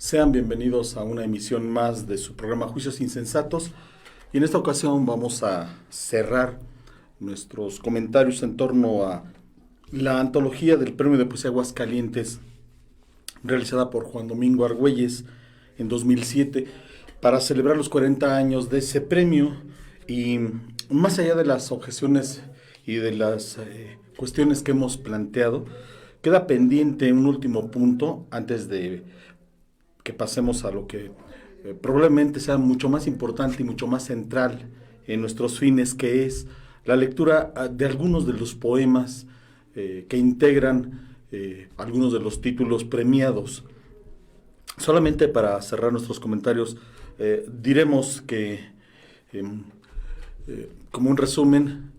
Sean bienvenidos a una emisión más de su programa Juicios Insensatos, y en esta ocasión vamos a cerrar nuestros comentarios en torno a la antología del Premio de Poesía Aguascalientes realizada por Juan Domingo Argüelles en 2007 para celebrar los 40 años de ese premio. Y más allá de las objeciones y de las cuestiones que hemos planteado, queda pendiente un último punto antes de que pasemos a lo que probablemente sea mucho más importante y mucho más central en nuestros fines, que es la lectura de algunos de los poemas que integran algunos de los títulos premiados. Solamente para cerrar nuestros comentarios, diremos que, como un resumen,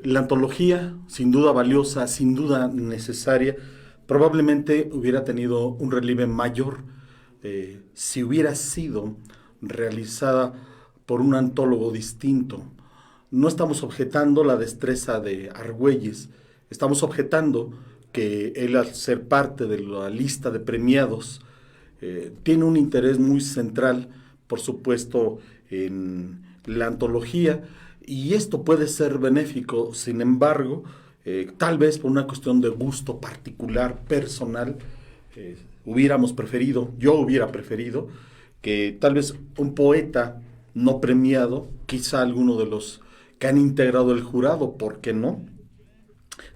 la antología, sin duda valiosa, sin duda necesaria, probablemente hubiera tenido un relieve mayor si hubiera sido realizada por un antólogo distinto. No estamos objetando la destreza de Argüelles, estamos objetando que él, al ser parte de la lista de premiados, tiene un interés muy central, por supuesto, en la antología, y esto puede ser benéfico. Sin embargo, tal vez por una cuestión de gusto particular, personal, yo hubiera preferido que tal vez un poeta no premiado, quizá alguno de los que han integrado el jurado, ¿por qué no?,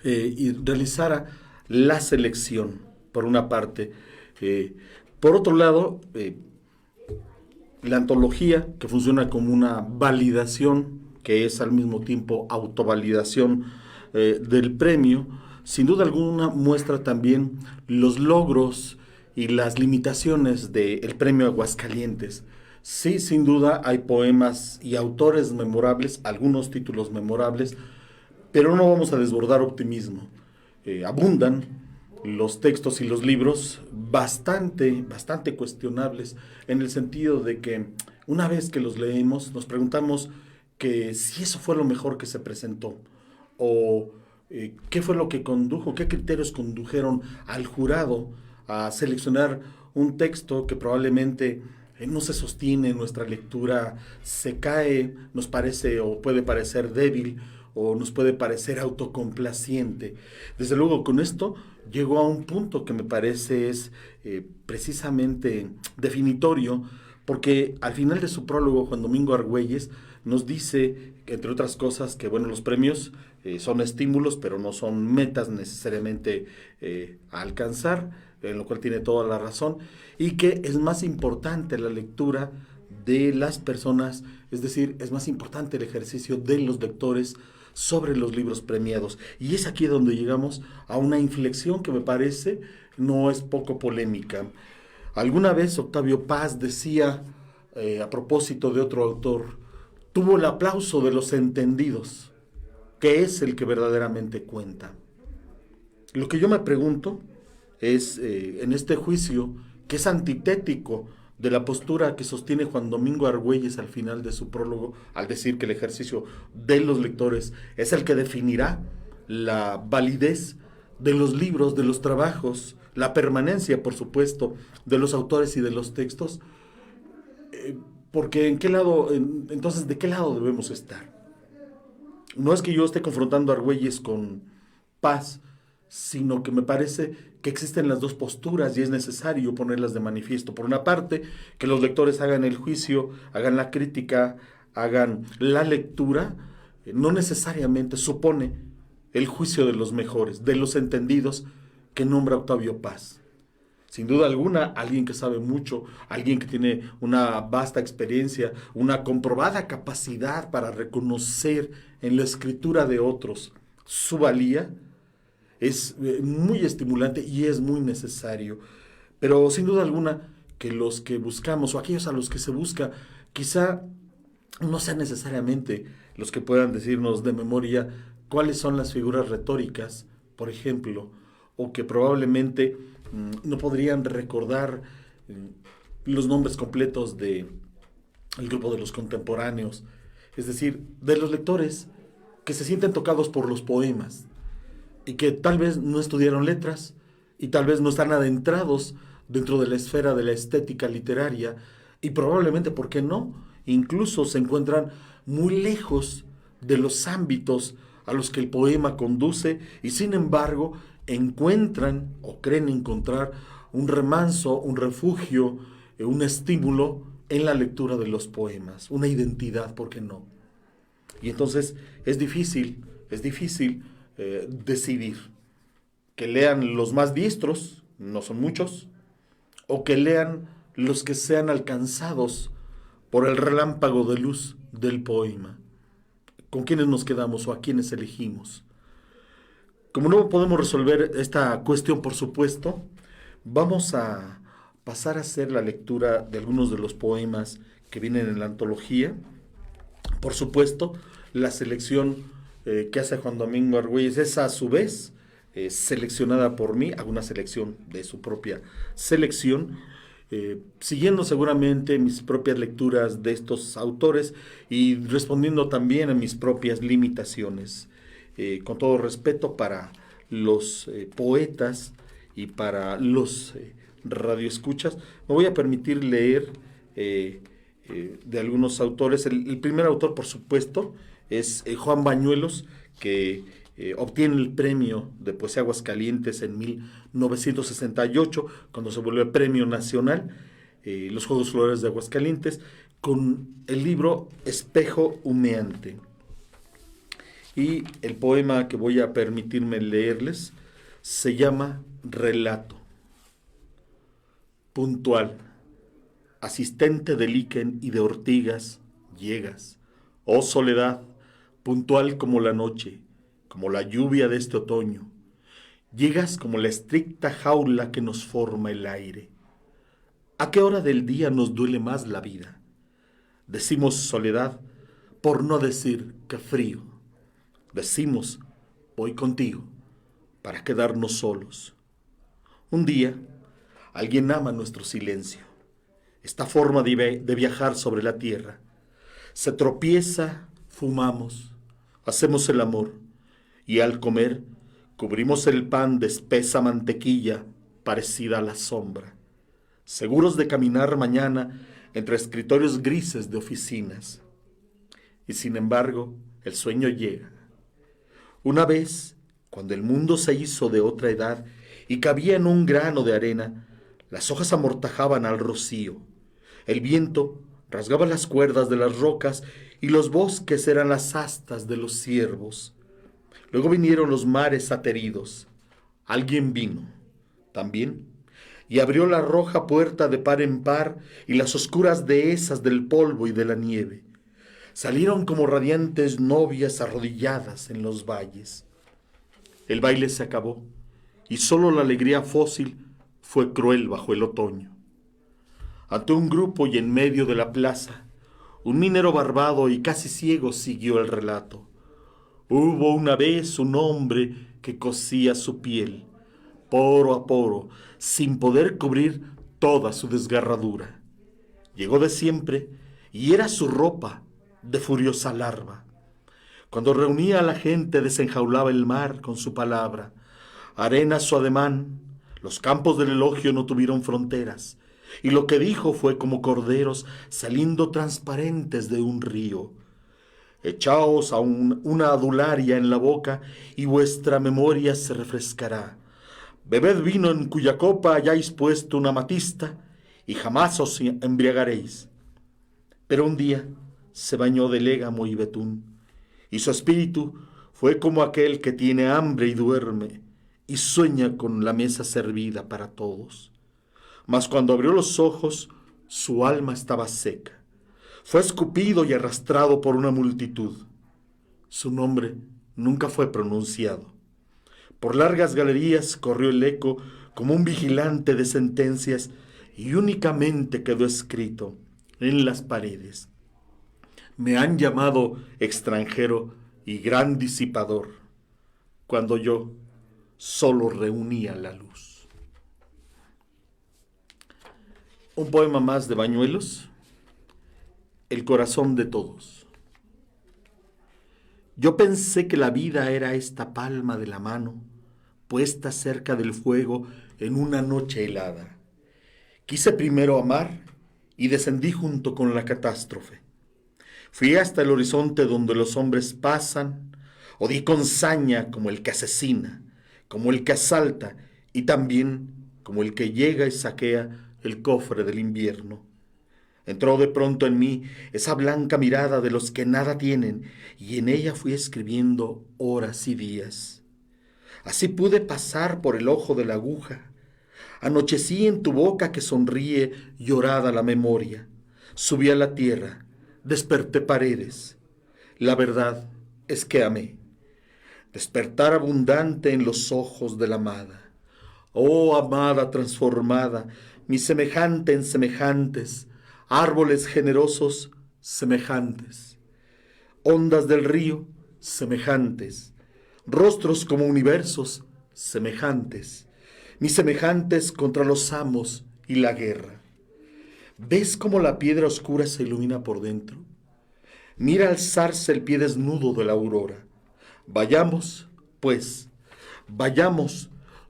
y realizara la selección, por una parte. Por otro lado, la antología, que funciona como una validación, que es al mismo tiempo autovalidación del premio, sin duda alguna muestra también los logros y las limitaciones del Premio Aguascalientes. Sí, sin duda hay poemas y autores memorables, algunos títulos memorables, pero no vamos a desbordar optimismo. Abundan los textos y los libros bastante cuestionables, en el sentido de que una vez que los leemos nos preguntamos que si eso fue lo mejor que se presentó, o qué fue lo que condujo, qué criterios condujeron al jurado a seleccionar un texto que probablemente no se sostiene, nuestra lectura se cae, nos parece o puede parecer débil, o nos puede parecer autocomplaciente. Desde luego, con esto llegó a un punto que me parece es precisamente definitorio, porque al final de su prólogo Juan Domingo Argüelles nos dice, entre otras cosas, que bueno, los premios son estímulos, pero no son metas necesariamente a alcanzar, en lo cual tiene toda la razón, y que es más importante la lectura de las personas, es decir, es más importante el ejercicio de los lectores sobre los libros premiados. Y es aquí donde llegamos a una inflexión que me parece no es poco polémica. Alguna vez Octavio Paz decía, a propósito de otro autor, tuvo el aplauso de los entendidos, que es el que verdaderamente cuenta. Lo que yo me pregunto es, en este juicio, que es antitético de la postura que sostiene Juan Domingo Argüelles al final de su prólogo, al decir que el ejercicio de los lectores es el que definirá la validez de los libros, de los trabajos, la permanencia, por supuesto, de los autores y de los textos, porque entonces, ¿de qué lado debemos estar? No es que yo esté confrontando a Argüelles con Paz, sino que me parece que existen las dos posturas y es necesario ponerlas de manifiesto. Por una parte, que los lectores hagan el juicio, hagan la crítica, hagan la lectura, no necesariamente supone el juicio de los mejores, de los entendidos que nombra Octavio Paz. Sin duda alguna, alguien que sabe mucho, alguien que tiene una vasta experiencia, una comprobada capacidad para reconocer en la escritura de otros su valía, es muy estimulante y es muy necesario. Pero sin duda alguna que los que buscamos, o aquellos a los que se busca, quizá no sean necesariamente los que puedan decirnos de memoria cuáles son las figuras retóricas, por ejemplo, o que probablemente no podrían recordar los nombres completos de el grupo de los contemporáneos, es decir, de los lectores que se sienten tocados por los poemas y que tal vez no estudiaron letras y tal vez no están adentrados dentro de la esfera de la estética literaria y probablemente, ¿por qué no? Incluso se encuentran muy lejos de los ámbitos a los que el poema conduce y sin embargo encuentran o creen encontrar un remanso, un refugio, un estímulo en la lectura de los poemas, una identidad, ¿por qué no? Y entonces es difícil decidir que lean los más diestros, no son muchos, o que lean los que sean alcanzados por el relámpago de luz del poema. ¿Con quiénes nos quedamos o a quiénes elegimos? Como no podemos resolver esta cuestión, por supuesto, vamos a pasar a hacer la lectura de algunos de los poemas que vienen en la antología. Por supuesto, la selección que hace Juan Domingo Argüelles es a su vez seleccionada por mí, hago una selección de su propia selección, siguiendo seguramente mis propias lecturas de estos autores y respondiendo también a mis propias limitaciones. Con todo respeto para los poetas y para los radioescuchas, me voy a permitir leer de algunos autores. El primer autor, por supuesto, es Juan Bañuelos, que obtiene el premio de Poesía Aguascalientes en 1968, cuando se volvió premio nacional, los Juegos Florales de Aguascalientes, con el libro Espejo Humeante. Y el poema que voy a permitirme leerles se llama Relato. Puntual, asistente de liquen y de ortigas, llegas, oh soledad, puntual como la noche, como la lluvia de este otoño. Llegas como la estricta jaula que nos forma el aire. ¿A qué hora del día nos duele más la vida? Decimos soledad por no decir que frío. Decimos, voy contigo, para quedarnos solos. Un día, alguien ama nuestro silencio, esta forma de viajar sobre la tierra. Se tropieza, fumamos, hacemos el amor, y al comer, cubrimos el pan de espesa mantequilla parecida a la sombra, seguros de caminar mañana entre escritorios grises de oficinas. Y sin embargo, el sueño llega. Una vez, cuando el mundo se hizo de otra edad y cabía en un grano de arena, las hojas amortajaban al rocío. El viento rasgaba las cuerdas de las rocas y los bosques eran las astas de los ciervos. Luego vinieron los mares ateridos. Alguien vino, también, y abrió la roja puerta de par en par y las oscuras dehesas del polvo y de la nieve. Salieron como radiantes novias arrodilladas en los valles. El baile se acabó y solo la alegría fósil fue cruel bajo el otoño. Ante un grupo y en medio de la plaza, un minero barbado y casi ciego siguió el relato. Hubo una vez un hombre que cosía su piel, poro a poro, sin poder cubrir toda su desgarradura. Llegó de siempre y era su ropa de furiosa larva. Cuando reunía a la gente desenjaulaba el mar con su palabra. Arena su ademán, los campos del elogio no tuvieron fronteras, y lo que dijo fue como corderos saliendo transparentes de un río. Echaos a una adularia en la boca y vuestra memoria se refrescará. Bebed vino en cuya copa hayáis puesto una amatista y jamás os embriagaréis. Pero un día se bañó de légamo y betún, y su espíritu fue como aquel que tiene hambre y duerme, y sueña con la mesa servida para todos. Mas cuando abrió los ojos, su alma estaba seca. Fue escupido y arrastrado por una multitud. Su nombre nunca fue pronunciado. Por largas galerías corrió el eco como un vigilante de sentencias y únicamente quedó escrito en las paredes: me han llamado extranjero y gran disipador, cuando yo solo reunía la luz. Un poema más de Bañuelos, El corazón de todos. Yo pensé que la vida era esta palma de la mano, puesta cerca del fuego en una noche helada, Quise primero amar y descendí junto con la catástrofe. Fui hasta el horizonte donde los hombres pasan, o di con saña como el que asesina, como el que asalta y también como el que llega y saquea el cofre del invierno. Entró de pronto en mí esa blanca mirada de los que nada tienen, y en ella fui escribiendo horas y días. Así pude pasar por el ojo de la aguja. Anochecí en tu boca que sonríe llorada la memoria. Subí a la tierra, desperté paredes. La verdad es que amé. Despertar abundante en los ojos de la amada. Oh amada transformada, mi semejante en semejantes, árboles generosos semejantes, ondas del río semejantes, rostros como universos semejantes, mis semejantes contra los amos y la guerra. ¿Ves cómo la piedra oscura se ilumina por dentro? Mira alzarse el pie desnudo de la aurora. Vayamos, pues, vayamos,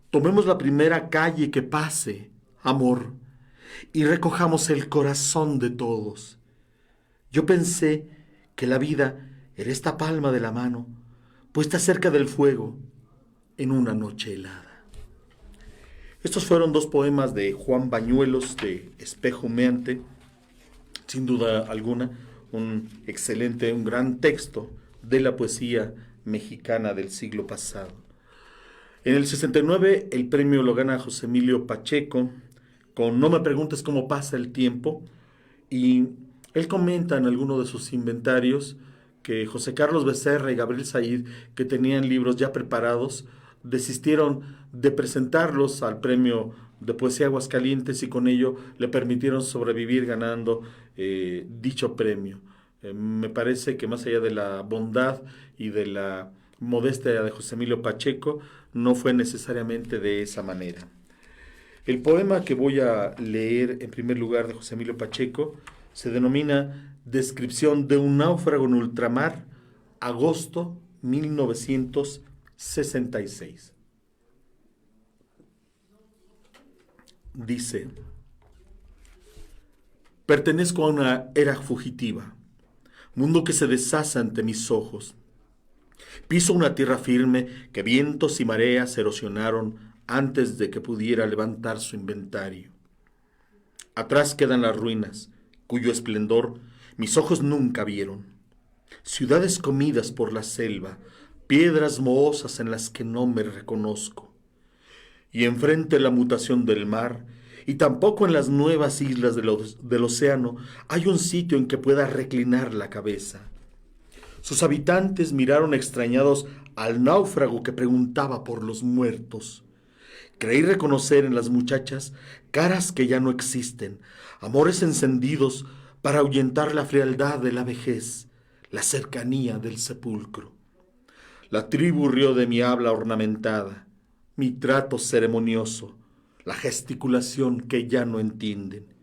tomemos la primera calle que pase, amor, y recojamos el corazón de todos. Yo pensé que la vida era esta palma de la mano, puesta cerca del fuego en una noche helada. Estos fueron dos poemas de Juan Bañuelos de Espejo Humeante, sin duda alguna, un excelente, un gran texto de la poesía mexicana del siglo pasado. En el 69 el premio lo gana José Emilio Pacheco con No me preguntes cómo pasa el tiempo, y él comenta en alguno de sus inventarios que José Carlos Becerra y Gabriel Said, que tenían libros ya preparados, desistieron de presentarlos al premio de Poesía Aguascalientes y con ello le permitieron sobrevivir ganando dicho premio. Me parece que más allá de la bondad y de la modestia de José Emilio Pacheco, no fue necesariamente de esa manera. El poema que voy a leer en primer lugar de José Emilio Pacheco se denomina Descripción de un náufrago en ultramar, agosto 1966. Dice: pertenezco a una era fugitiva, mundo que se deshace ante mis ojos. Piso una tierra firme que vientos y mareas erosionaron antes de que pudiera levantar su inventario. Atrás quedan las ruinas, cuyo esplendor mis ojos nunca vieron. Ciudades comidas por la selva, piedras mohosas en las que no me reconozco. Y enfrente la mutación del mar, y tampoco en las nuevas islas del océano hay un sitio en que pueda reclinar la cabeza. Sus habitantes miraron extrañados al náufrago que preguntaba por los muertos. Creí reconocer en las muchachas caras que ya no existen, amores encendidos para ahuyentar la frialdad de la vejez, la cercanía del sepulcro. La tribu rió de mi habla ornamentada, mi trato ceremonioso, la gesticulación que ya no entienden.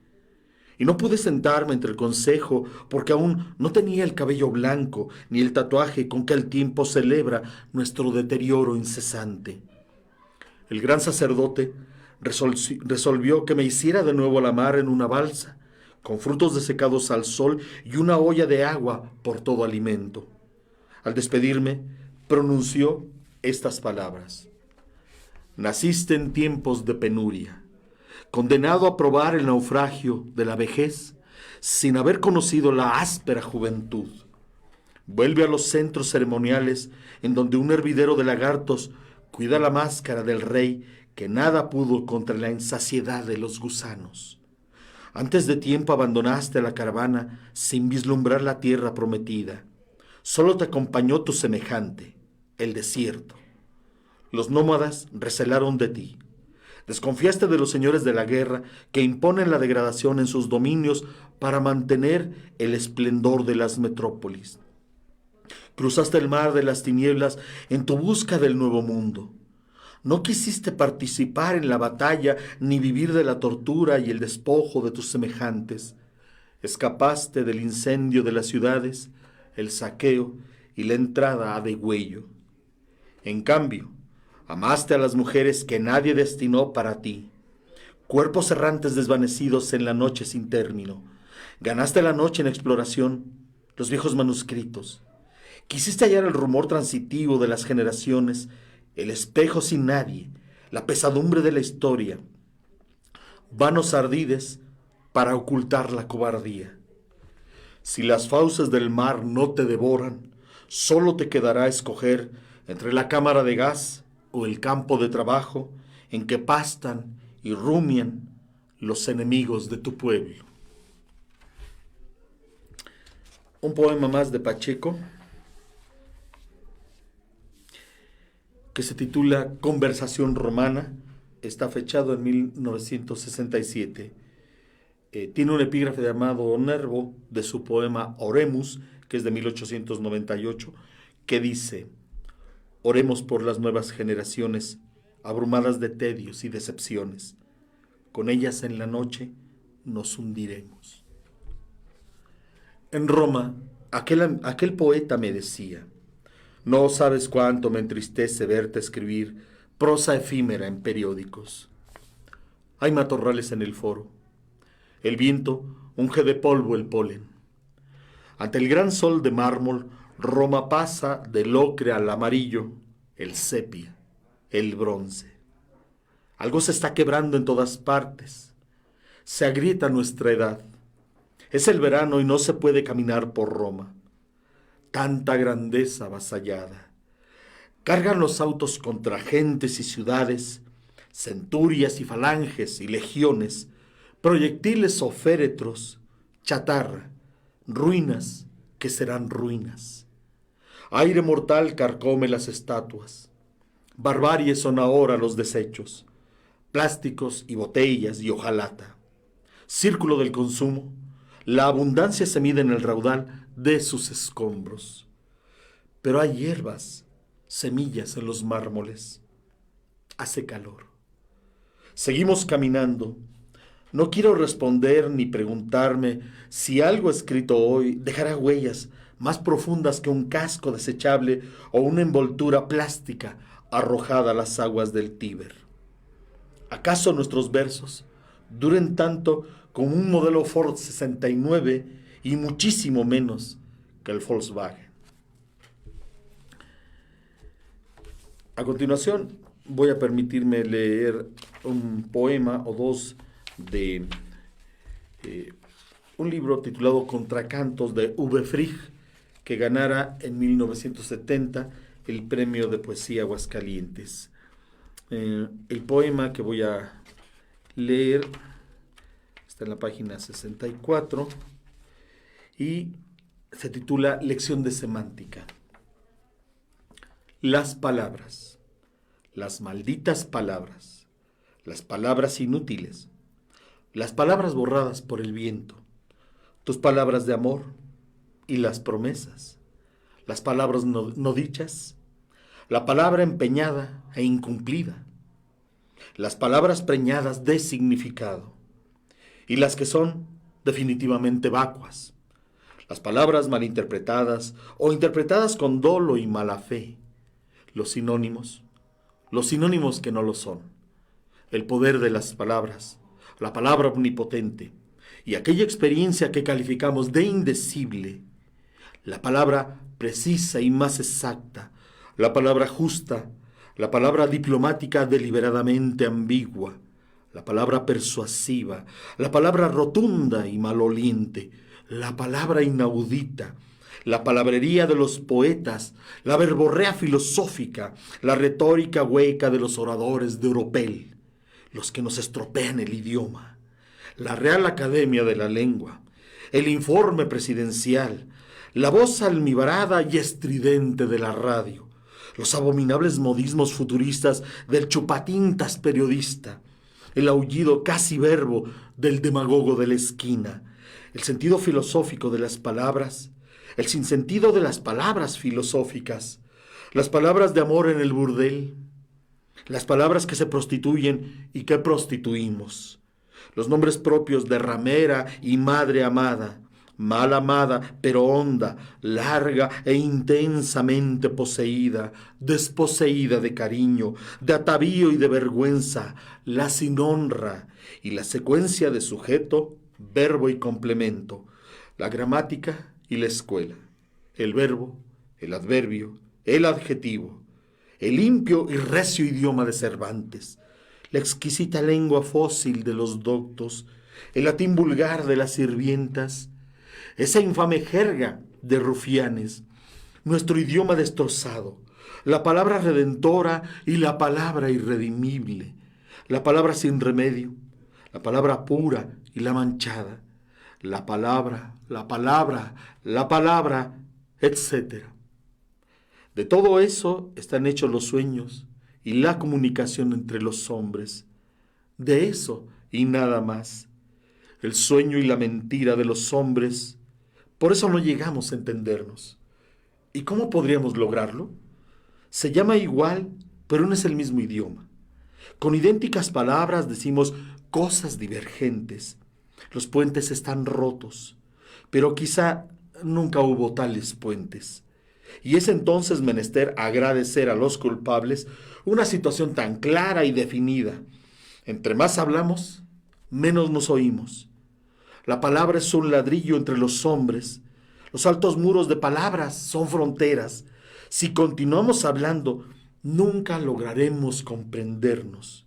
Y no pude sentarme entre el consejo porque aún no tenía el cabello blanco ni el tatuaje con que el tiempo celebra nuestro deterioro incesante. El gran sacerdote resolvió que me hiciera de nuevo la mar en una balsa, con frutos desecados al sol y una olla de agua por todo alimento. Al despedirme, pronunció estas palabras: naciste en tiempos de penuria, condenado a probar el naufragio de la vejez, sin haber conocido la áspera juventud. Vuelve a los centros ceremoniales en donde un hervidero de lagartos cuida la máscara del rey que nada pudo contra la insaciedad de los gusanos. Antes de tiempo abandonaste la caravana sin vislumbrar la tierra prometida. Solo te acompañó tu semejante, el desierto. Los nómadas recelaron de ti. Desconfiaste de los señores de la guerra que imponen la degradación en sus dominios para mantener el esplendor de las metrópolis. Cruzaste el mar de las tinieblas en tu busca del nuevo mundo. No quisiste participar en la batalla ni vivir de la tortura y el despojo de tus semejantes. Escapaste del incendio de las ciudades, el saqueo y la entrada a degüello. En cambio, amaste a las mujeres que nadie destinó para ti. cuerpos errantes desvanecidos en la noche sin término. Ganaste la noche en exploración, los viejos manuscritos. Quisiste hallar el rumor transitivo de las generaciones, el espejo sin nadie, la pesadumbre de la historia. Vanos ardides para ocultar la cobardía. Si las fauces del mar no te devoran, solo te quedará escoger entre la cámara de gas o el campo de trabajo en que pastan y rumian los enemigos de tu pueblo. Un poema más de Pacheco que se titula Conversación Romana, está fechado en 1967. Tiene un epígrafe llamado Nervo de su poema Oremus, que es de 1898, que dice: oremos por las nuevas generaciones, abrumadas de tedios y decepciones. Con ellas en la noche nos hundiremos. En Roma, aquel poeta me decía: no sabes cuánto me entristece verte escribir prosa efímera en periódicos. Hay matorrales en el foro. El viento unge de polvo el polen. Ante el gran sol de mármol, Roma pasa del ocre al amarillo, el sepia, el bronce. Algo se está quebrando en todas partes. Se agrieta nuestra edad. Es el verano y no se puede caminar por Roma. Tanta grandeza avasallada. Cargan los autos contra gentes y ciudades, centurias y falanges y legiones, proyectiles o féretros, chatarra, ruinas que serán ruinas. Aire mortal carcome las estatuas. Barbarie son ahora los desechos, plásticos y botellas y hojalata. Círculo del consumo, la abundancia se mide en el raudal de sus escombros. Pero hay hierbas, semillas en los mármoles. Hace calor. Seguimos caminando. No quiero responder ni preguntarme si algo escrito hoy dejará huellas más profundas que un casco desechable o una envoltura plástica arrojada a las aguas del Tíber. ¿Acaso nuestros versos duren tanto como un modelo Ford 69 y muchísimo menos que el Volkswagen? A continuación voy a permitirme leer un poema o dos de un libro titulado Contracantos de V. Frigg, que ganara en 1970 el premio de poesía Aguascalientes. El poema que voy a leer está en la página 64 y se titula Lección de Semántica. Las palabras, las malditas palabras, las palabras inútiles, las palabras borradas por el viento, tus palabras de amor y las promesas, las palabras no dichas, la palabra empeñada e incumplida, las palabras preñadas de significado y las que son definitivamente vacuas, las palabras malinterpretadas o interpretadas con dolo y mala fe, los sinónimos que no lo son, el poder de las palabras, la palabra omnipotente y aquella experiencia que calificamos de indecible, la palabra precisa y más exacta, la palabra justa, la palabra diplomática deliberadamente ambigua, la palabra persuasiva, la palabra rotunda y maloliente, la palabra inaudita, la palabrería de los poetas, la verborrea filosófica, la retórica hueca de los oradores de Oropel, los que nos estropean el idioma, la Real Academia de la Lengua, el informe presidencial, la voz almibarada y estridente de la radio, los abominables modismos futuristas del chupatintas periodista, el aullido casi verbo del demagogo de la esquina, el sentido filosófico de las palabras, el sinsentido de las palabras filosóficas, las palabras de amor en el burdel, las palabras que se prostituyen y que prostituimos, los nombres propios de ramera y madre amada, mal amada, pero honda, larga e intensamente poseída, desposeída de cariño, de atavío y de vergüenza, la sin honra, y la secuencia de sujeto, verbo y complemento, la gramática y la escuela, el verbo, el adverbio, el adjetivo, el limpio y recio idioma de Cervantes, la exquisita lengua fósil de los doctos, el latín vulgar de las sirvientas, esa infame jerga de rufianes, nuestro idioma destrozado, la palabra redentora y la palabra irredimible, la palabra sin remedio, la palabra pura y la manchada, la palabra, etc. De todo eso están hechos los sueños y la comunicación entre los hombres. De eso y nada más. El sueño y la mentira de los hombres. Por eso no llegamos a entendernos. ¿Y cómo podríamos lograrlo? Se llama igual, pero no es el mismo idioma. Con idénticas palabras decimos cosas divergentes. Los puentes están rotos, pero quizá nunca hubo tales puentes. Y es entonces menester agradecer a los culpables una situación tan clara y definida. Entre más hablamos, menos nos oímos. La palabra es un ladrillo entre los hombres. Los altos muros de palabras son fronteras. Si continuamos hablando, nunca lograremos comprendernos.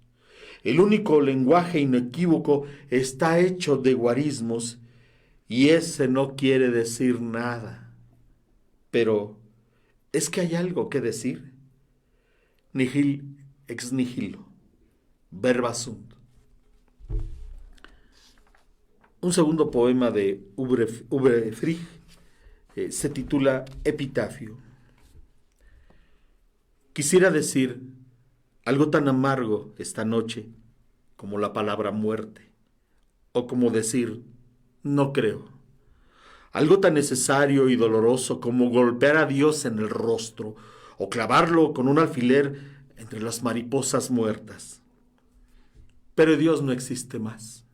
El único lenguaje inequívoco está hecho de guarismos y ese no quiere decir nada. Pero, ¿es que hay algo que decir? Nihil ex nihilo, verba sunt. Un segundo poema de Uwe Frigg se titula Epitafio. Quisiera decir algo tan amargo esta noche como la palabra muerte, o como decir no creo. Algo tan necesario y doloroso como golpear a Dios en el rostro o clavarlo con un alfiler entre las mariposas muertas. Pero Dios no existe más.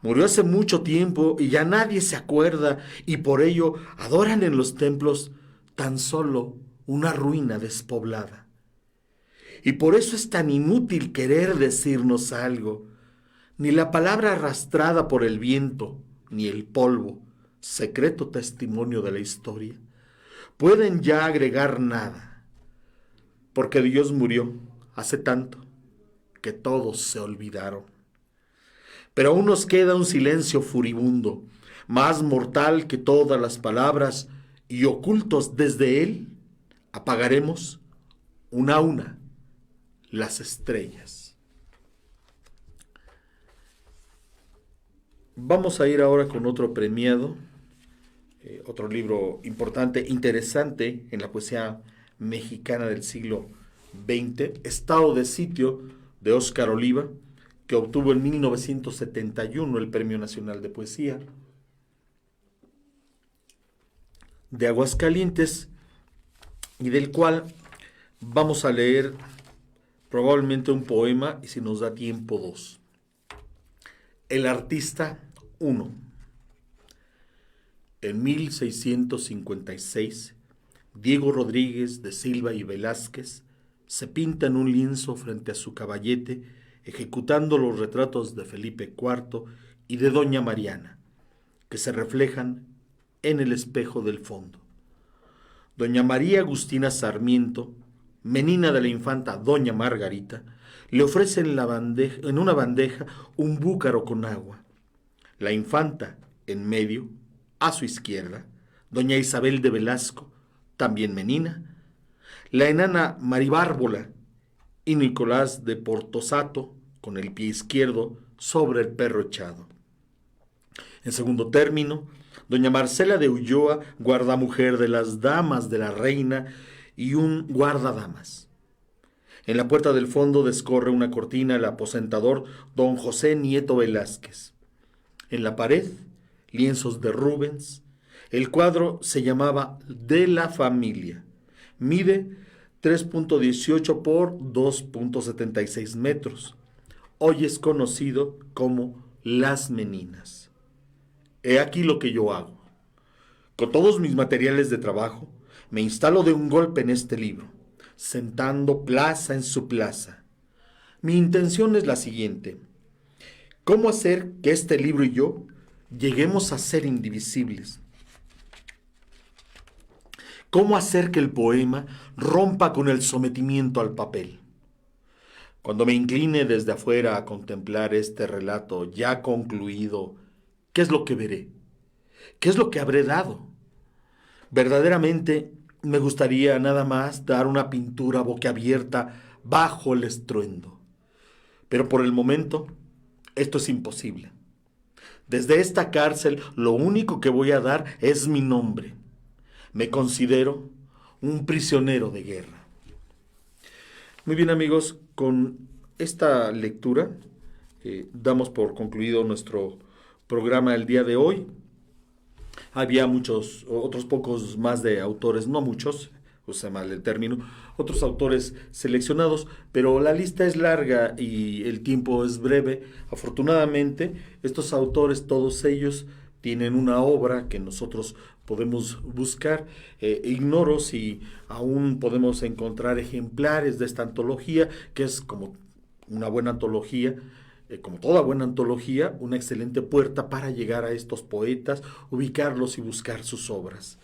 Murió hace mucho tiempo y ya nadie se acuerda y por ello adoran en los templos tan solo una ruina despoblada. Y por eso es tan inútil querer decirnos algo. Ni la palabra arrastrada por el viento, ni el polvo, secreto testimonio de la historia, pueden ya agregar nada, porque Dios murió hace tanto que todos se olvidaron. Pero aún nos queda un silencio furibundo, más mortal que todas las palabras, y ocultos desde él, apagaremos una a una las estrellas. Vamos a ir ahora con otro premiado, otro libro importante, interesante en la poesía mexicana del siglo XX, Estado de Sitio, de Óscar Oliva, que obtuvo en 1971 el Premio Nacional de Poesía. De Aguascalientes, y del cual vamos a leer probablemente un poema, y si nos da tiempo, dos. El artista 1. En 1656, Diego Rodríguez de Silva y Velázquez se pinta en un lienzo frente a su caballete, ejecutando los retratos de Felipe IV y de Doña Mariana, que se reflejan en el espejo del fondo. Doña María Agustina Sarmiento, menina de la infanta Doña Margarita, le ofrece en una bandeja un búcaro con agua. La infanta, en medio, a su izquierda, Doña Isabel de Velasco, también menina, la enana Maribárbola y Nicolás de Portosato, con el pie izquierdo sobre el perro echado. En segundo término, Doña Marcela de Ulloa, guardamujer de las damas de la reina, y un guardadamas. En la puerta del fondo descorre una cortina el aposentador don José Nieto Velázquez. En la pared, lienzos de Rubens. El cuadro se llamaba De la Familia. Mide 3.18 por 2.76 metros. Hoy es conocido como Las Meninas. He aquí lo que yo hago. Con todos mis materiales de trabajo, me instalo de un golpe en este libro, sentando plaza en su plaza. Mi intención es la siguiente: ¿cómo hacer que este libro y yo lleguemos a ser indivisibles? ¿Cómo hacer que el poema rompa con el sometimiento al papel? Cuando me incline desde afuera a contemplar este relato ya concluido, ¿qué es lo que veré? ¿Qué es lo que habré dado? Verdaderamente me gustaría nada más dar una pintura boquiabierta bajo el estruendo. Pero por el momento, esto es imposible. Desde esta cárcel, lo único que voy a dar es mi nombre. Me considero un prisionero de guerra. Muy bien, amigos, con esta lectura damos por concluido nuestro programa el día de hoy. Había muchos, otros pocos más de autores, no muchos, usé mal el término, otros autores seleccionados, pero la lista es larga y el tiempo es breve. Afortunadamente, estos autores, todos ellos, tienen una obra que nosotros podemos buscar. Ignoro si aún podemos encontrar ejemplares de esta antología, que es como una buena antología, como toda buena antología, una excelente puerta para llegar a estos poetas, ubicarlos y buscar sus obras.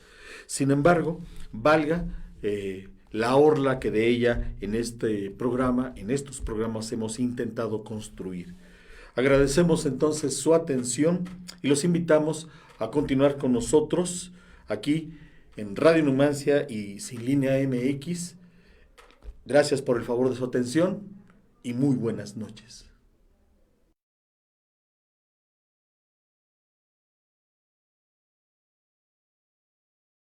Sin embargo, valga la orla que de ella en este programa, en estos programas hemos intentado construir. Agradecemos entonces su atención y los invitamos a continuar con nosotros aquí en Radio Numancia y Sin Línea MX. Gracias por el favor de su atención y muy buenas noches.